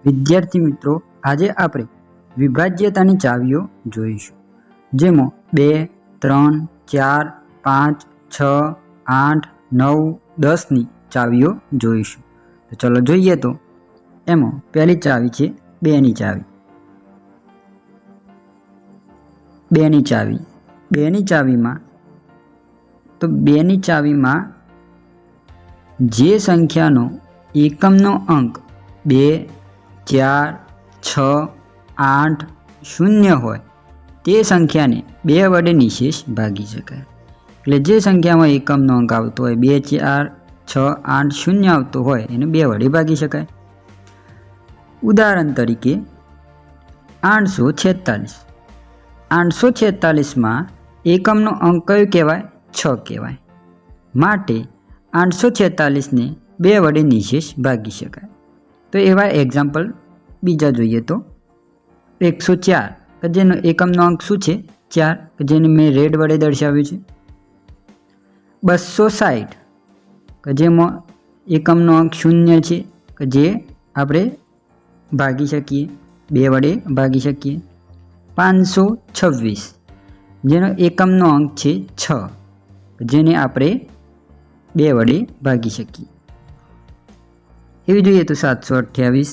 વિદ્યાર્થી મિત્રો, આજે આપણે વિભાજ્યતાની ચાવીઓ જોઈશું, જેમાં 2, 3, 4, 5, 6, 8, 9, 10ની ચાવીઓ જોઈશું. તો ચલો જોઈએ. તો એમાં પહેલી ચાવી છે 2ની ચાવી. 2ની ચાવી 2ની ચાવીમાં તો 2ની ચાવીમાં જે સંખ્યાનો એકમનો અંક 2, 4, 6, 8, 0 હોય તે સંખ્યાને 2 વડે નિશેષ ભાગી શકાય. એટલે જે સંખ્યામાં એકમનો અંક આવતો હોય 2, 4, 6, 8, 0 આવતો હોય એને 2 વડે ભાગી શકાય. ઉદાહરણ તરીકે 846. 846માં એકમનો અંક કયો કહેવાય? 6 કહેવાય. માટે 846ને 2 વડે નિશેષ ભાગી શકાય. તો એવા એક્ઝામ્પલ બીજા જોઈએ. તો 104 કે જેનો એકમનો અંક શું છે? 4, કે જેને મેં રેડ વડે દર્શાવ્યું છે. 260 કે જેમાં એકમનો અંક 0 છે, કે જે આપણે ભાગી શકીએ, 2 વડે ભાગી શકીએ. 526 જેનો એકમનો અંક છે 6, જેને આપણે 2 વડે ભાગી શકીએ. એવી જોઈએ તો 728,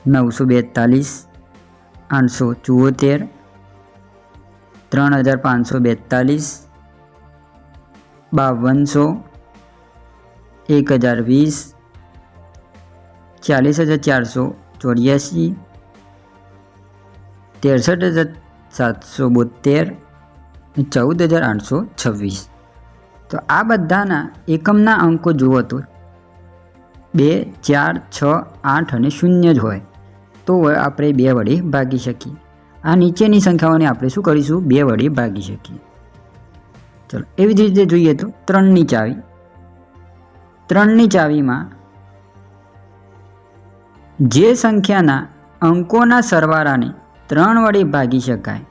942, 874, 3542, 5200, 1020, 40484, 63772, 14826. તો આ બધાના એકમના અંકો જુઓ તો 2, 4, 6, 8 અને 0 જ હોય તો આપણે 2 વડે ભાગી શકીએ. આ નીચેની સંખ્યાઓને આપણે શું કરીશું? 2 વડે ભાગી શકીએ. ચલો એવી જ રીતે જોઈએ તો 3ની ચાવી. 3ની ચાવીમાં જે સંખ્યાના અંકોના સરવાળાને 3 વડે ભાગી શકાય,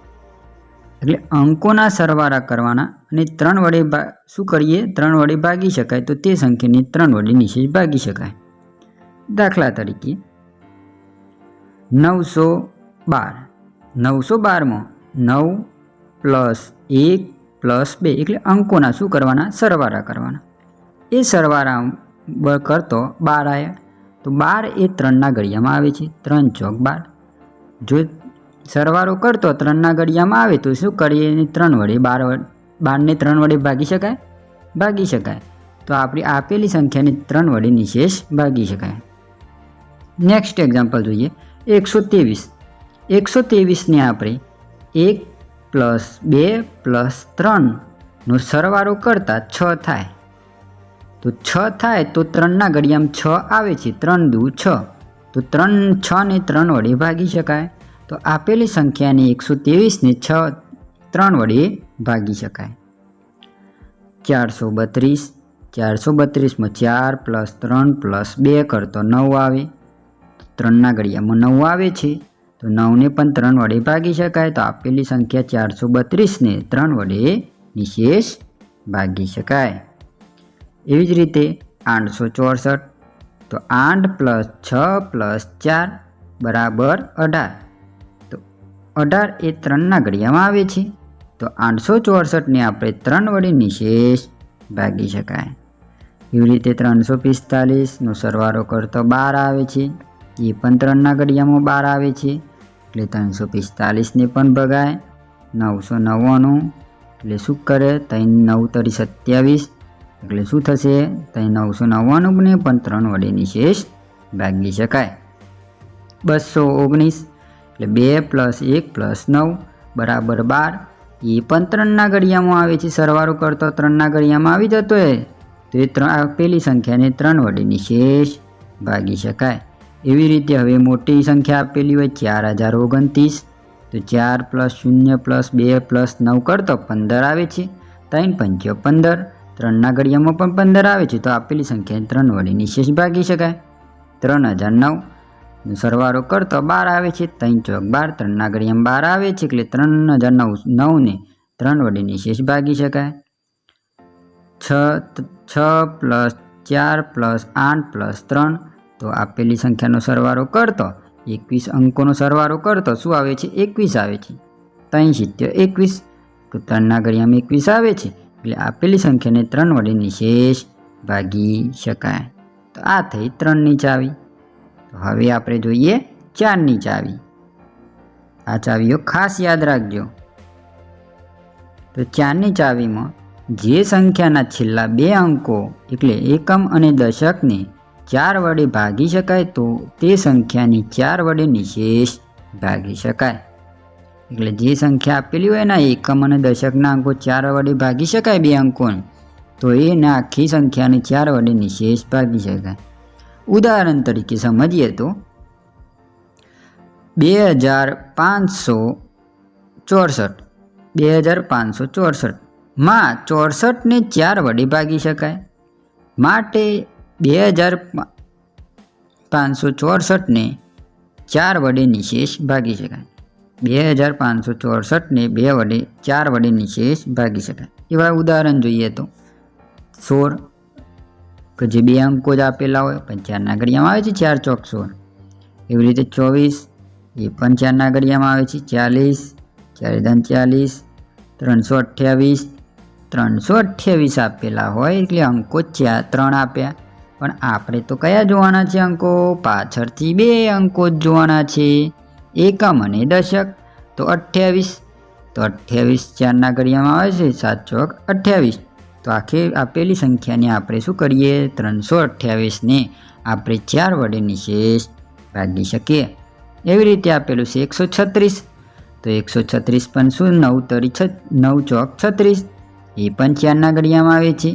એટલે અંકોના સરવાળા કરવાના અને 3 વડે શું કરીએ? 3 વડે ભાગી શકાય તો તે સંખ્યાને 3 વડે નિશેષ ભાગી શકાય. દાખલા તરીકે 912. 912માં 9 + 1 + 2 એટલે અંકોના શું કરવાના? સરવાળા કરવાના. એ સરવાળા કરતો 12 આવ્યા. તો 12 એ 3ના ઘડિયામાં આવે છે. 3 ચોક 12. જો સરવાળો કરતો 3ના ઘડિયામાં આવે તો શું કરીએ? 3 વડે 12ને 3 વડે ભાગી શકાય? ભાગી શકાય. તો આપણી આપેલી સંખ્યાને 3 વડે નિશેષ ભાગી શકાય. નેક્સ્ટ એક્ઝામ્પલ જોઈએ. 123. 123ને આપણે 1 + 2 + 3નો સરવાળો કરતા 6 થાય. તો 6 થાય તો 3ના ઘડિયામાં 6 આવે છે. 3 દુ 6. તો 6ને 3 વડે ભાગી શકાય. તો આપેલી સંખ્યાને 123ને 3 વડે ભાગી શકાય. 432. 432માં 4 + 3 + 2 કરતો 9 આવે. 3ના ઘડિયામાં 9 આવે છે. તો 9ને પણ 3 વડે ભાગી શકાય. તો આપેલી સંખ્યા 432ને 3 વડે નિશેષ ભાગી શકાય. એવી જ રીતે 864. તો 8 + 6 + 4 = 18. તો 18 એ 3ના ઘડિયામાં આવે છે. તો 864ને આપણે 3 વડે નિશેષ ભાગી શકાય. એવી રીતે 345નો સરવાળો કરતો 12 આવે છે. એ પણ 3ના ઘડિયામાં 12 આવે છે. એટલે 345ને પણ ભગાય. 999 એટલે શું કરે? 3 9 * 27 એટલે શું થશે? 999ને પણ 3 વડે નિશેષ ભાગી શકાય. 219 એટલે 2 + 1 + 9 = 12. એ પણ 3ના ઘડિયામાં આવે છે. સરવાળો કરતો 3ના ઘડિયામાં આવી જતો હોય તો એ આપેલી સંખ્યાને 3 વડે નિશેષ ભાગી શકાય. એવી રીતે હવે મોટી સંખ્યા આપેલી હોય 4029. તો 4 + 0 + 2 + 9 કરતો 15 આવે છે. 3 5 15. 3ના ઘડિયામાં પણ 15 આવે છે. તો આપેલી સંખ્યાને 3 વડે નિશેષ ભાગી શકાય. 3009નો સરવાળો કરતો 12 આવે છે. 3 ચોક 12. 3ના ઘડિયામાં 12 આવે છે. એટલે 3009ને 3 વડે નિશેષ ભાગી શકાય. 6 + 4 + 8 + 3 તો આપેલી સંખ્યાનો સરવાળો કરતો 21 અંકોનો સરવાળો કરતો શું આવે છે? 21 આવે છે. 3 સિત્તેર 21, તો 3ના ઘડિયામાં 21 આવે છે, એટલે આપેલી સંખ્યાને 3 વડે નિશેષ ભાગી શકાય. તો આ થઈ 3ની ચાવી. તો હવે આપણે જોઈએ 4ની ચાવી. આ ચાવીઓ ખાસ યાદ રાખજો. તો 4ની ચાવીમાં જે સંખ્યાના છેલ્લા 2 અંકો એટલે એકમ અને દશકને 4 વડે ભાગી શકાય તો તે સંખ્યાની 4 વડે નિશેષ ભાગી શકાય. એટલે જે સંખ્યા આપેલી હોય એના એકમ અને દશકના અંકો 4 વડે ભાગી શકાય 2 અંકોને, તો એને આખી સંખ્યાને 4 વડે નિશેષ ભાગી શકાય. ઉદાહરણ તરીકે સમજીએ તો 2564 માં 64ને 4 વડે ભાગી શકાય. માટે 2564ને 4 વડે નિશેષ ભાગી શકાય. 2564ને 2 વડે 4 વડે નિશેષ ભાગી શકાય. એવા ઉદાહરણ જોઈએ તો 16 કે જે 2 અંકો જ આપેલા હોય પણ 4ના ઘડિયામાં આવે છે 4 ચોક 16. એવી રીતે 24 એ પણ 4ના ઘડિયામાં આવે છે 40, 4 દાન 40, 328 આપેલા હોય એટલે અંકો 3 આપ્યા. પણ આપણે તો કયા જોવાના છે અંકો? પાછળથી 2 અંકો જ જોવાના છે, એકમ અને દશક. તો 28, તો 28 4ના ઘડિયામાં આવે છે 7 ચોક 28. તો આખી આપેલી સંખ્યાને આપણે શું કરીએ? 328ને આપણે 4 વડે નિશેષ ભાગી શકીએ. એવી રીતે આપેલું છે 136. તો 136 પણ શું? 9 ચોક 36. એ પણ 4ના ઘડિયામાં આવે છે,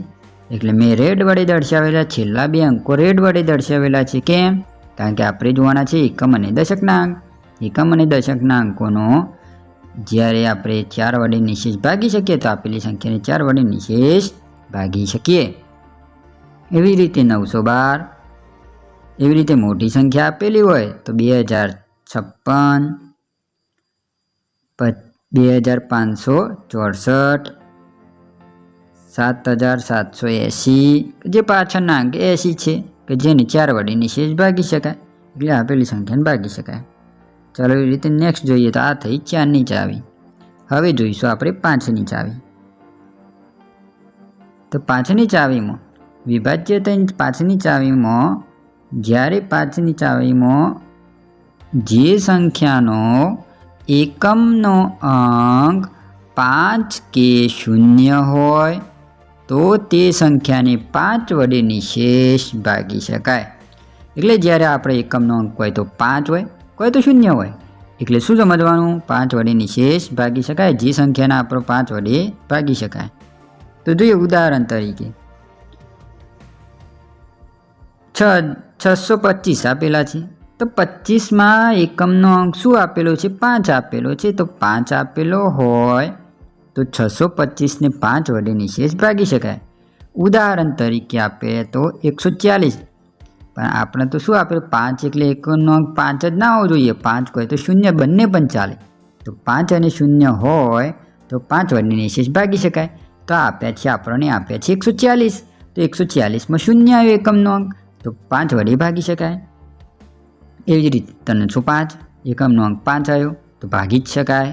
એટલે મેં રેડ વડે દર્શાવેલા છેલ્લા 2 અંકો રેડ વડે દર્શાવેલા છે. કેમ? કારણ કે આપણે જોવાના છે એકમ અને દશકના અંક. એકમ અને દશકના અંકોનો જ્યારે આપણે 4 વડે નિશેષ ભાગી શકીએ તો આપેલી સંખ્યાને 4 વડે નિશેષ ભાગી શકીએ. એવી રીતે 912. એવી રીતે મોટી સંખ્યા આપેલી હોય તો 2056, 2564, 7780 જે પાછળના અંક 80 છે કે જેને 4 વડે નિશેષ ભાગી શકાય, એટલે આપેલી સંખ્યાને ભાગી શકાય. ચાલો એવી રીતે નેક્સ્ટ જોઈએ તો આ થઈ 4ની ચાવી. હવે જોઈશું આપણે 5ની ચાવી. તો 5ની ચાવીમાં વિભાજ્ય 5ની ચાવીમાં જ્યારે 5ની ચાવીમાં જે સંખ્યાનો એકમનો અંક 5 કે 0 હોય તો તે સંખ્યાને 5 વડે નિશેષ ભાગી શકાય. એટલે જ્યારે આપણે એકમનો અંક હોય તો 5 હોય, કોઈ તો 0 હોય, એટલે શું સમજવાનું? 5 વડે નિશેષ ભાગી શકાય જે સંખ્યાના આપણો 5 વડે ભાગી શકાય. તો જોઈએ ઉદાહરણ તરીકે 625 આપેલા છે. તો 25માં એકમનો અંક શું આપેલો છે? 5 આપેલો છે. તો 5 આપેલો હોય તો 625ને 5 વડે નિશેષ ભાગી શકાય. ઉદાહરણ તરીકે આપે તો 140. પણ આપણે તો શું આપેલું? 5 એટલે એકમનો અંક 5 જ ના હોવો જોઈએ, 5 હોય તો 0 બંને પણ ચાલે. તો 5 અને 0 હોય તો 5 વડે નિશેષ ભાગી શકાય. તો આપ્યા છે આપણને આપ્યા છે 140. તો 140માં 0 આવ્યો એકમનો અંક, તો 5 વડે ભાગી શકાય. એવી જ રીતે 305 એકમનો અંક 5 આવ્યો તો ભાગી જ શકાય.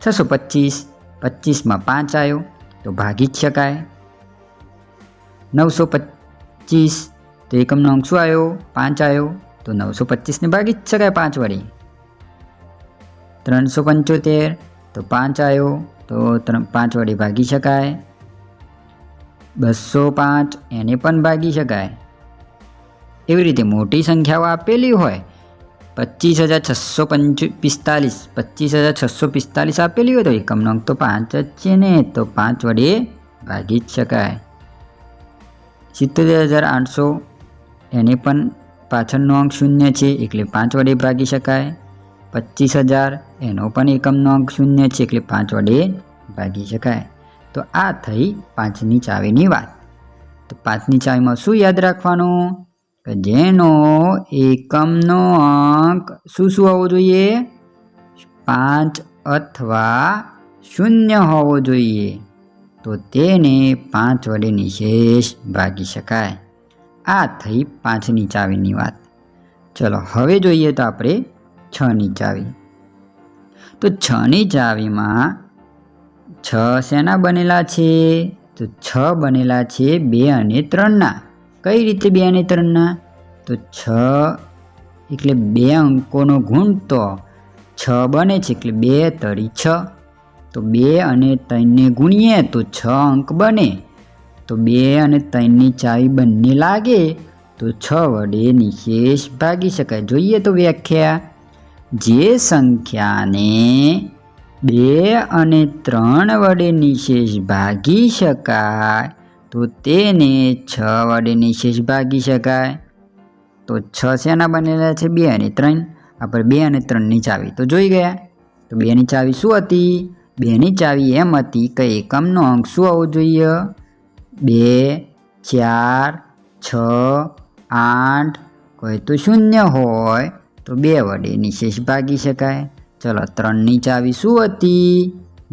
625 25માં 5 આવ્યો તો ભાગી જ શકાય. 925 તો એકમનો અંક શું આવ્યો? 5 આવ્યો તો 925ને ભાગી જ શકાય 5 વડે. 375 તો 5 આવ્યો તો 5 વડે ભાગી શકાય. 205 એને પણ ભાગી શકાય. એવી રીતે મોટી સંખ્યાઓ આપેલી હોય 25645 આપેલી હોય તો એકમનો અંક તો 5 જ છે ને, તો 5 વડે ભાગી જ શકાય. 77800 એને પણ પાછળનો અંક 0 છે એટલે 5 વડે ભાગી શકાય. 25000 એનો પણ એકમનો અંક 0 છે એટલે 5 વડે ભાગી શકાય. તો આ થઈ 5ની ચાવીની વાત. તો 5ની ચાવીમાં શું યાદ રાખવાનું? કે જેનો એકમનો અંક શું હોવો જોઈએ? 5 અથવા 0 હોવો જોઈએ, તો તેને 5 વડે નિશેષ ભાગી શકાય. આ થઈ 5ની ચાવીની વાત. ચલો હવે જોઈએ તો આપણે 6ની ચાવી. તો 6ની ચાવીમાં 6 શેના બનેલા છે? તો 6 બનેલા છે 2 અને 3ના. કઈ રીતે 2 અને 3ના? તો 6 એટલે 2 અંકોનો ગુણ તો 6 બને છે એટલે 2 તરી 6. તો 2 અને 3ને ગુણીએ તો 6 અંક બને. તો 2 અને 3ની ચાવી બંને લાગે તો 6 વડે નિશેષ ભાગી શકાય. જોઈએ તો વ્યાખ્યા. જે સંખ્યાને 2 અને 3 વડે નિશેષ ભાગી શકાય તો તેને 6 વડે નિશેષ ભાગી શકાય. તો 6 શેના બનેલા છે? 2 અને 3. આપણે 2 અને 3ની ચાવી તો જોઈ ગયા. તો 2ની ચાવી શું હતી? 2ની ચાવી એમ હતી કે એકમનો અંક શું આવવો જોઈએ? 2, 4, 6, 8, કોઈ તો 0 હોય તો 2 વડે નિશેષ ભાગી શકાય. ચલો 3ની ચાવી શું હતી?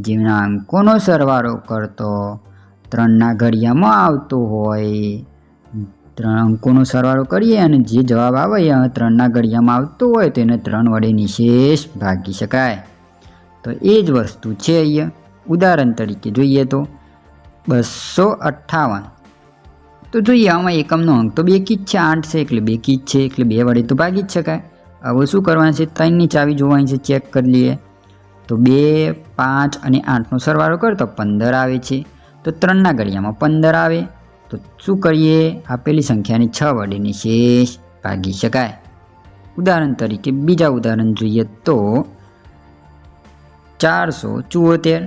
જેના અંકોનો સરવાળો કરતો 3ના ઘડિયામાં આવતો હોય, 3 અંકોનો સરવાળો કરીએ અને જે જવાબ આવે એ 3ના ઘડિયામાં આવતો હોય તો એને 3 વડે નિશેષ ભાગી શકાય. તો એ જ વસ્તુ છે અહીંયા. ઉદાહરણ તરીકે જોઈએ તો 258. તો જોઈએ આમાં એકમનો અંક તો 2 કી જ છે, 8 છે એટલે 2 કી જ છે એટલે 2 વડે તો ભાગી જ શકાય. હવે શું કરવાનું છે? 3ની ચાવી જોવાની છે, ચેક કરી લઈએ. તો 2, 5 અને 8નો સરવાળો કરો તો 15 આવે છે. તો 3ના ઘડિયામાં 15 આવે તો શું કરીએ? આપેલી સંખ્યાને 6 વડે નિશેષ ભાગી શકાય. ઉદાહરણ તરીકે બીજા ઉદાહરણ જોઈએ તો 474.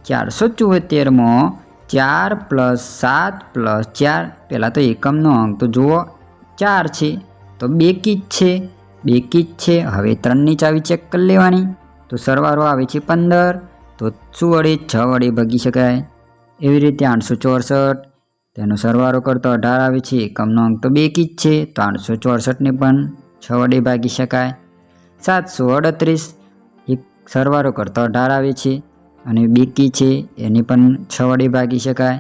474માં 4 + 7 + 4. પહેલાં તો એકમનો અંક તો જુઓ 4 છે તો 2 કી જ છે, 2 કી જ છે. હવે 3ની ચાવી ચેક કરી લેવાની. તો સરવાળો આવે છે 15. તો શું વડે? 6 વડે ભાગી શકાય. એવી રીતે 864. તેનો સરવાળો કરતો 18 આવે છે. એકમનો અંક તો 2 કી જ છે તો 864ને પણ 6 વડે ભાગી શકાય. 738. એક સરવાળો કરતો 18 આવે છે અને 2 કી છે, એને પણ 6 વડે ભાગી શકાય.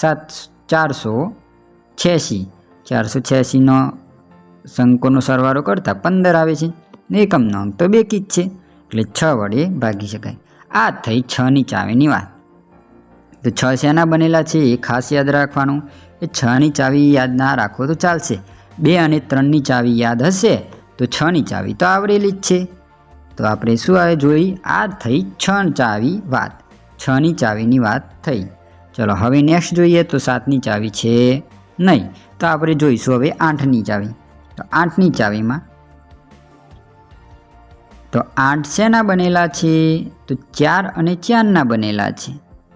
486. 486નો અંકોનો સરવાળો કરતાં 15 આવે છે ને એકમનો અંક તો 2 કી જ છે એટલે 6 વડે ભાગી શકાય. આ થઈ 6ની ચાવીની વાત. તો 6 શેના બનેલા છે એ ખાસ યાદ રાખવાનું. એ 6ની ચાવી યાદ ના રાખો તો ચાલશે. 2 અને 3ની ચાવી યાદ હશે તો 6ની ચાવી તો આવડેલી જ છે. તો આપણે શું આવે જોઈ? આ થઈ 6 ચાવી વાત. 6ની ચાવીની વાત થઈ. ચલો હવે નેક્સ્ટ જોઈએ તો 7ની ચાવી છે નહીં. તો આપણે જોઈશું હવે 8ની ચાવી. તો 8ની ચાવીમાં તો 8 શેના બનેલા છે? તો 4 અને 4ના બનેલા છે.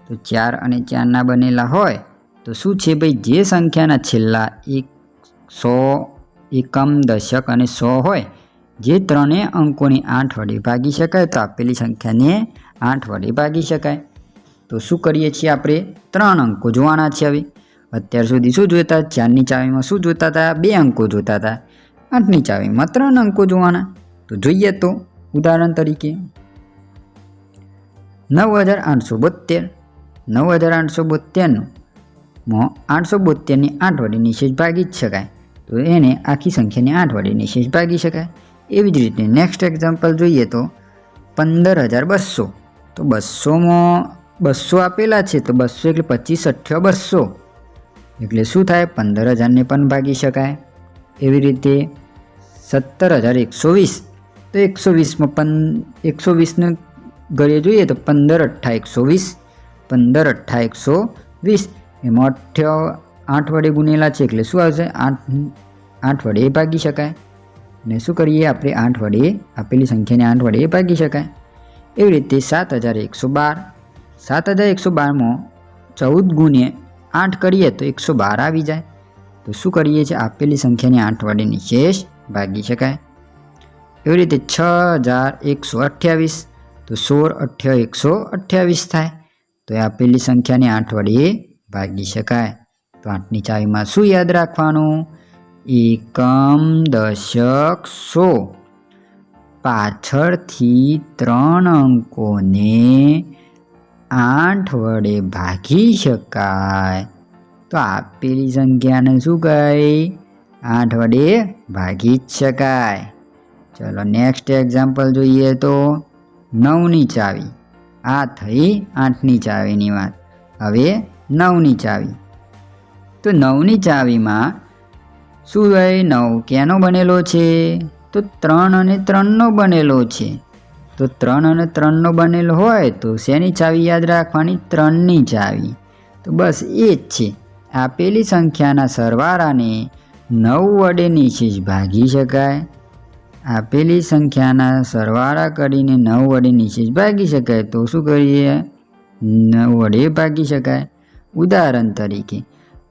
તો 4 અને 4ના બનેલા હોય તો શું છે ભાઈ? જે સંખ્યાના છેલ્લા 100, એકમ, દશક અને 100 હોય, જે ત્રણેય અંકોની 8 વડે ભાગી શકાય તો આપેલી સંખ્યાને 8 વડે ભાગી શકાય. તો શું કરીએ છીએ? આપણે 3 અંકો જોવાના છે. હવે અત્યાર સુધી શું જોતા? 4ની ચાવીમાં શું જોતા હતા? 2 અંકો જોતા હતા. 8ની ચાવીમાં 3 અંકો જોવાના. તો જોઈએ તો ઉદાહરણ તરીકે 9872. 9872માં 872ની 8 વડે નિશેષ ભાગી જ શકાય તો એને આખી સંખ્યાને 8 વડે નિશેષ ભાગી શકાય. એવી જ રીતે નેક્સ્ટ એક્ઝામ્પલ જોઈએ તો 15200. તો 200માં 200 આપેલા છે તો 200 એટલે 25 8 200 એટલે શું થાય? 15000ને પણ ભાગી શકાય. એવી રીતે 17120. તો 120માં પણ 120ને ઘડીએ જોઈએ તો 15 8 120. 15 8 120. એમાં 8 વડે ગુનેલા છે એટલે શું આવશે? 8 વડે ભાગી શકાય. ને શું કરીએ આપણે? 8 વડે આપેલી સંખ્યાને 8 વડે ભાગી શકાય. એવી રીતે 7112. 7112માં 14 ગુણ્યા 8 કરીએ તો 112 આવી જાય. તો શું કરીએ છીએ? આપેલી સંખ્યાને 8 વડે નિશેષ ભાગી શકાય. એવી રીતે 6128. તો 16 8 128 થાય તો એ આપેલી સંખ્યાને 8 વડે ભાગી શકાય. તો 8ની ચાવીમાં શું યાદ રાખવાનું? એકમ, દશક, 100. પાછળથી 3 અંકોને 8 વડે ભાગી શકાય તો આપેલી સંખ્યાને શું કહે? 8 વડે ભાગી જ શકાય. ચલો નેક્સ્ટ એક્ઝામ્પલ જોઈએ તો 9ની ચાવી. આ થઈ 8ની ચાવીની વાત. હવે 9ની ચાવી. તો 9ની ચાવીમાં શું હોય? 9 કેનો બનેલો છે? તો 3 અને 3નો બનેલો છે. તો 3 અને 3નો બનેલો હોય તો શેની ચાવી યાદ રાખવાની? 3ની ચાવી. તો બસ એ જ છે. આપેલી સંખ્યાના સરવાળાને 9 વડે નિશેષ ભાગી શકાય. આપેલી સંખ્યાના સરવાળા કરીને 9 વડે નિશેષ ભાગી શકાય. તો શું કરીએ? 9 વડે ભાગી શકાય. ઉદાહરણ તરીકે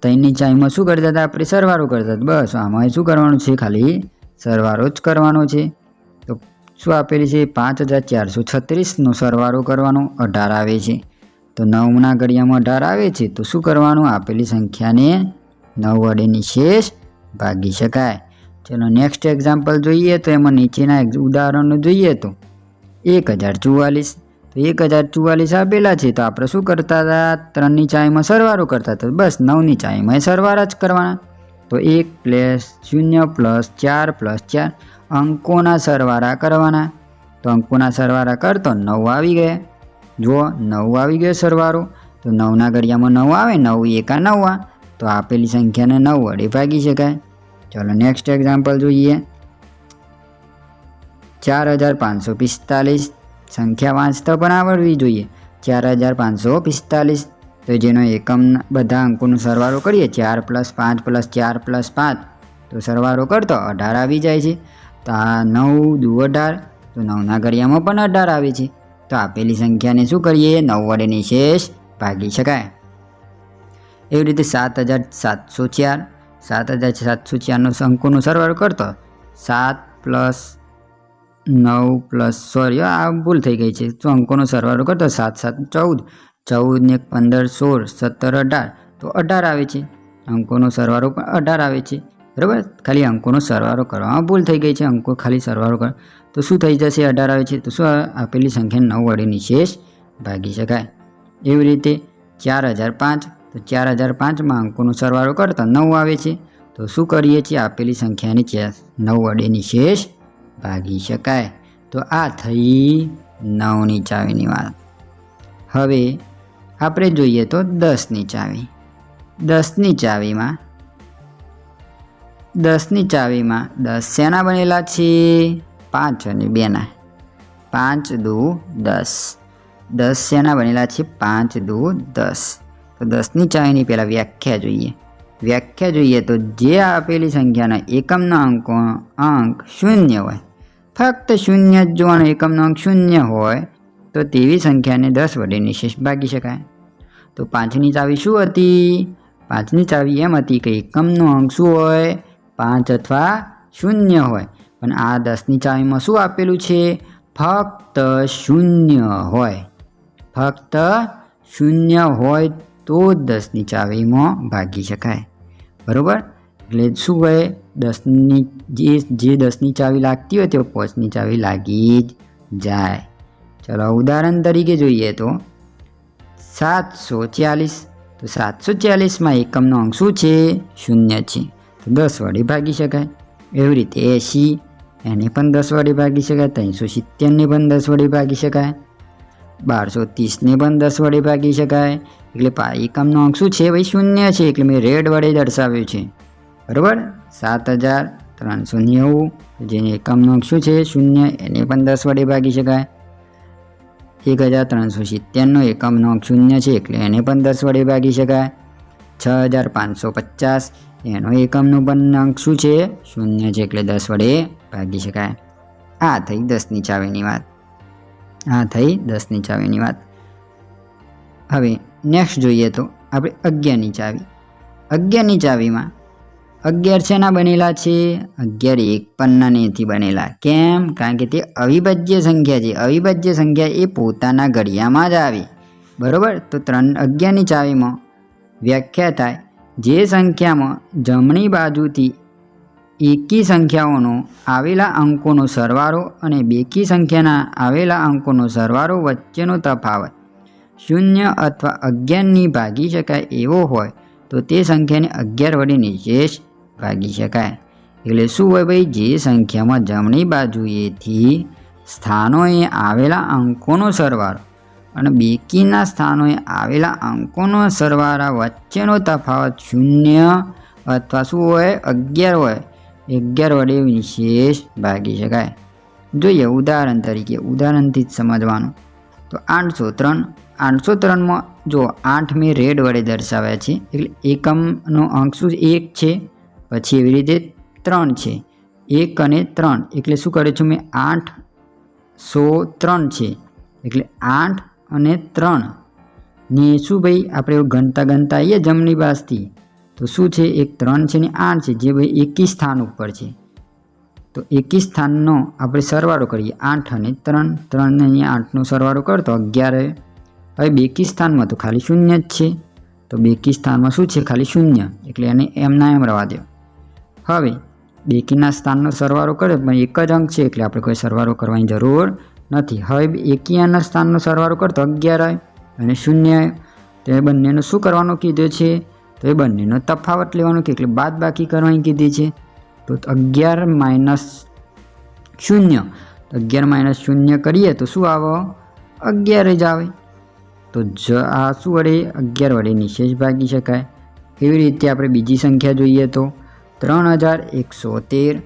3ની ચાવીમાં શું કરતા હતા? આપણે સરવાળો કરતા હતા. બસ આમાં શું કરવાનું છે? ખાલી સરવાળો જ કરવાનો છે. તો શું આપેલી છે? 5436નો સરવાળો કરવાનો. 18 આવે છે. તો 9ના ઘડિયામાં 18 આવે છે. તો શું કરવાનું? આપેલી સંખ્યાને 9 વડે નિશેષ ભાગી શકાય. ચલો નેક્સ્ટ એક્ઝામ્પલ જોઈએ તો એમાં નીચેના ઉદાહરણો જોઈએ તો 1044. તો 1044 આપેલા છે. તો આપણે શું કરતા હતા? 3ની ચાવીમાં સરવાળો કરતા હતા. બસ 9ની ચાવીમાં સરવાળા જ કરવાના. તો 1 + 0 + 4 + 4 અંકોના સરવાળા કરવાના. તો અંકોના સરવાળા કરતો 9 આવી ગયા. જુઓ 9 આવી ગયો સરવાળો. તો 9ના ઘડિયામાં 9 આવે. 9 એકા 9. તો આપેલી સંખ્યાને 9 વડે ભાગી શકાય. ચલો નેક્સ્ટ એક્ઝામ્પલ જોઈએ 4545. સંખ્યા વાંચતા પણ આવડવી જોઈએ. 4545. તો જેનો એકમ બધા અંકોનો સરવાળો કરીએ 4 + 5 + 4 + 5. તો સરવાળો કરતો 18 આવી જાય છે. તો આ 9 દુ 18. તો 9ના ઘડિયામાં પણ 18 આવે છે. તો આપેલી સંખ્યાને શું કરીએ? 9 વડે નિશેષ ભાગી શકાય. એવી રીતે 7704. 7704નો અંકોનો સરવાળો કરતો 7 + 9 + સોરી આ ભૂલ થઈ ગઈ છે. તો અંકોનો સરવાળો કરતો 7 7 14. 14 ને 15 16 17 18. તો 18 આવે છે. અંકોનો સરવાળો પણ 18 આવે છે. બરાબર. ખાલી અંકોનો સરવાળો કરવામાં ભૂલ થઈ ગઈ છે. અંકો ખાલી સરવાળો કર તો શું થઈ જશે? 18 આવે છે. તો શું આપેલી સંખ્યાને 9 વડે નિશેષ ભાગી શકાય. એવી રીતે 4005. તો 4005માં અંકોનો સરવાળો કરતા 9 આવે છે. તો શું કરીએ છીએ? આપેલી સંખ્યાને 9 વડે નિશેષ ભાગી શકાય. તો આ થઈ 9ની ચાવીની વાત. હવે આપણે જોઈએ તો 10ની ચાવી. 10ની ચાવીમાં 10 શેના બનેલા છે? 5 અને 2ના. 5 દુ 10. 10 શેના બનેલા છે? 5 દુ 10. તો 10ની ચાવીની પહેલાં વ્યાખ્યા જોઈએ. વ્યાખ્યા જોઈએ તો જે આપેલી સંખ્યાના એકમના અંક 0 હોય, ફક્ત 0 જ જોવાનો, એકમનો અંક 0 હોય તો તેવી સંખ્યાને 10 વડે નિશેષ ભાગી શકાય. તો 5ની ચાવી શું હતી? 5ની ચાવી એમ હતી કે એકમનો અંક શું હોય? 5 અથવા 0 હોય. પણ આ 10ની ચાવીમાં શું આપેલું છે? ફક્ત 0 હોય. ફક્ત 0 હોય તો જ 10ની ચાવીમાં ભાગી શકાય. બરાબર. એટલે શું હોય? 10ની જે 10ની ચાવી લાગતી હોય તે 5ની ચાવી લાગી જ જાય. ચલો ઉદાહરણ તરીકે જોઈએ તો 740. તો 740માં એકમનો અંક શું છે? 0 છે. તો 10 વડે ભાગી શકાય. એવી રીતે 80 એને પણ 10 વડે ભાગી શકાય. 370ને પણ 10 વડે ભાગી શકાય. 1230ને પણ 10 વડે ભાગી શકાય. એટલે એકમનો અંક શું છે? ભાઈ 0 છે. એટલે મેં રેડ વડે દર્શાવ્યું છે. બરાબર. 7390 જેને એકમનો અંક શું છે? 0 એને પણ 10 વડે ભાગી શકાય. 1370નો એકમનો અંક 0 છે એટલે એને પણ 10 વડે ભાગી શકાય. 6550 એનો એકમનો પણ અંક શું છે? 0 છે એટલે 10 વડે ભાગી શકાય. આ થઈ 10ની ચાવીની વાત. હવે નેક્સ્ટ જોઈએ તો આપણે 11ની ચાવી. 11ની ચાવીમાં 11 શેના બનેલા છે? 11 એક પન્નાનેથી બનેલા. કેમ? કારણ કે તે અવિભાજ્ય સંખ્યા છે. અવિભાજ્ય સંખ્યા એ પોતાના ઘડિયામાં જ આવે. બરાબર. તો 11ની ચાવીમાં વ્યાખ્યા થાય જે સંખ્યામાં જમણી બાજુથી એકી સંખ્યાઓનો આવેલા અંકોનો સરવાળો અને બેકી સંખ્યાના આવેલા અંકોનો સરવાળો વચ્ચેનો તફાવત 0 અથવા 11ની ભાગી શકાય એવો હોય તો તે સંખ્યાને 11 વડે નિશેષ ભાગી શકાય. એટલે શું હોય ભાઈ, જે સંખ્યામાં જમણી બાજુએથી સ્થાનોએ આવેલા અંકોનો સરવાળો અને બેકીના સ્થાનોએ આવેલા અંકોનો સરવાળા વચ્ચેનો તફાવત 0 અથવા શું હોય 11 હોય, 11 વડે નિશેષ ભાગી શકાય. જોઈએ ઉદાહરણ તરીકે, ઉદાહરણથી જ સમજવાનું. તો 803માં જો 8 મેં રેડ વડે દર્શાવ્યા છે, એટલે એકમનો અંક શું 1 છે, પછી એવી રીતે 3 છે, 1 અને 3 એટલે શું કરે છું મેં 803 છે, એટલે 8 અને 3 ને શું ભાઈ આપણે ગણતા આવીએ જમણી બાજુથી, તો શું છે એક 3 છે ને 8 છે, જે ભાઈ એકી સ્થાન ઉપર છે. તો એકી સ્થાનનો આપણે સરવાળો કરીએ, 8 અને 3 ને અહીંયા 8નો સરવાળો કરતો 11. હવે બેકી સ્થાનમાં તો ખાલી 0 જ છે, તો બેકી સ્થાનમાં શું છે ખાલી 0, એટલે એને એમના એમ રહેવા દો. હવે બેકીના સ્થાનનો સરવાળો કરે પણ એક જ અંક છે, એટલે આપણે કોઈ સરવાળો કરવાની જરૂર નથી. હવે એકીના સ્થાનનો સરવાળો કરતો 11 આવે અને 0 આવે, તો એ બંનેનો શું કરવાનું કીધું છે, તો એ બંનેનો તફાવત લેવાનો કે એટલે બાદ બાકી કરવાની કીધી છે. તો 11 - 0, તો 11 - 0 કરીએ તો શું આવે 11 જ આવે. તો આ શું વડે 11 વડે નિશેષ ભાગી શકાય. એવી રીતે આપણે બીજી સંખ્યા જોઈએ તો 3113.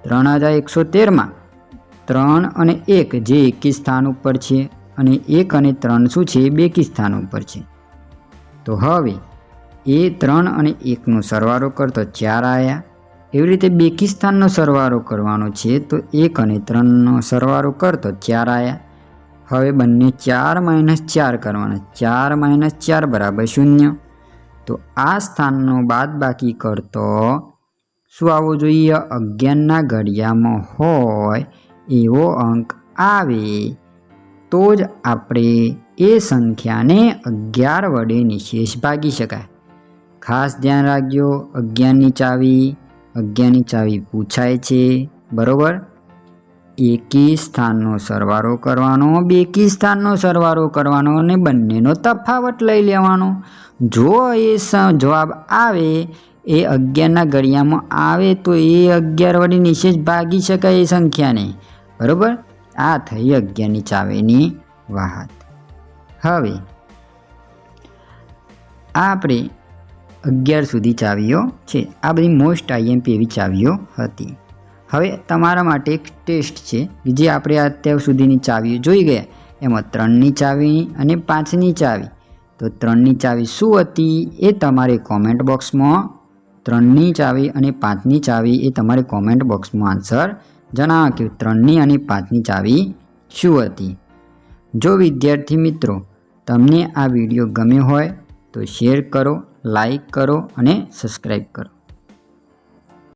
3113માં 3 અને 1 જે એકી સ્થાન ઉપર છે અને 1 અને 3 શું છે બેકી સ્થાન ઉપર છે. તો હવે એ 3 અને 1નો સરવાળો કરતો 4 આવ્યા. એવી રીતે બેકી સ્થાનનો સરવાળો કરવાનો છે, તો 1 અને 3નો સરવાળો કરતો 4 આવ્યા. હવે બંને 4 - 4 કરવાના, 4 - 4 બરાબર 0. તો આ સ્થાનનો બાદ બાકી કરતો શું આવવો જોઈએ, 11ના ઘડિયામાં હોય એવો અંક આવે તો જ આપણે એ સંખ્યાને 11 વડે નિશેષ ભાગી શકાય. ખાસ ધ્યાન રાખજો, 11ની ચાવી પૂછાય છે, બરોબર. એકી સ્થાનનો સરવાળો કરવાનો, બેકી સ્થાનનો સરવાળો કરવાનો અને બંનેનો તફાવત લઈ લેવાનો. જો એ જવાબ આવે એ 11ના ઘડિયામાં આવે તો એ 11 વડે નિશેષ ભાગી શકાય એ સંખ્યાને, બરોબર. આ થઈ 11ની ચાવીની વાત. હવે આપણે 11 સુધી ચાવીઓ છે, આ બધી મોસ્ટ IMP એવી ચાવીઓ હતી. હવે તમારા માટે એક ટેસ્ટ છે જે આપણે અત્યાર સુધીની ચાવીઓ જોઈ ગયા, એમાં 3ની ચાવી અને 5ની ચાવી. તો 3ની ચાવી શું હતી એ તમારે કોમેન્ટ બોક્સમાં, 3ની ચાવી અને 5ની ચાવી એ તમારે કોમેન્ટ બોક્સમાં આન્સર જણાવો કે 3ની અને 5ની ચાવી શું હતી. જો વિદ્યાર્થી મિત્રો તમને આ વિડીયો ગમ્યો હોય તો શેર કરો, લાઈક કરો અને સબસ્ક્રાઈબ કરો.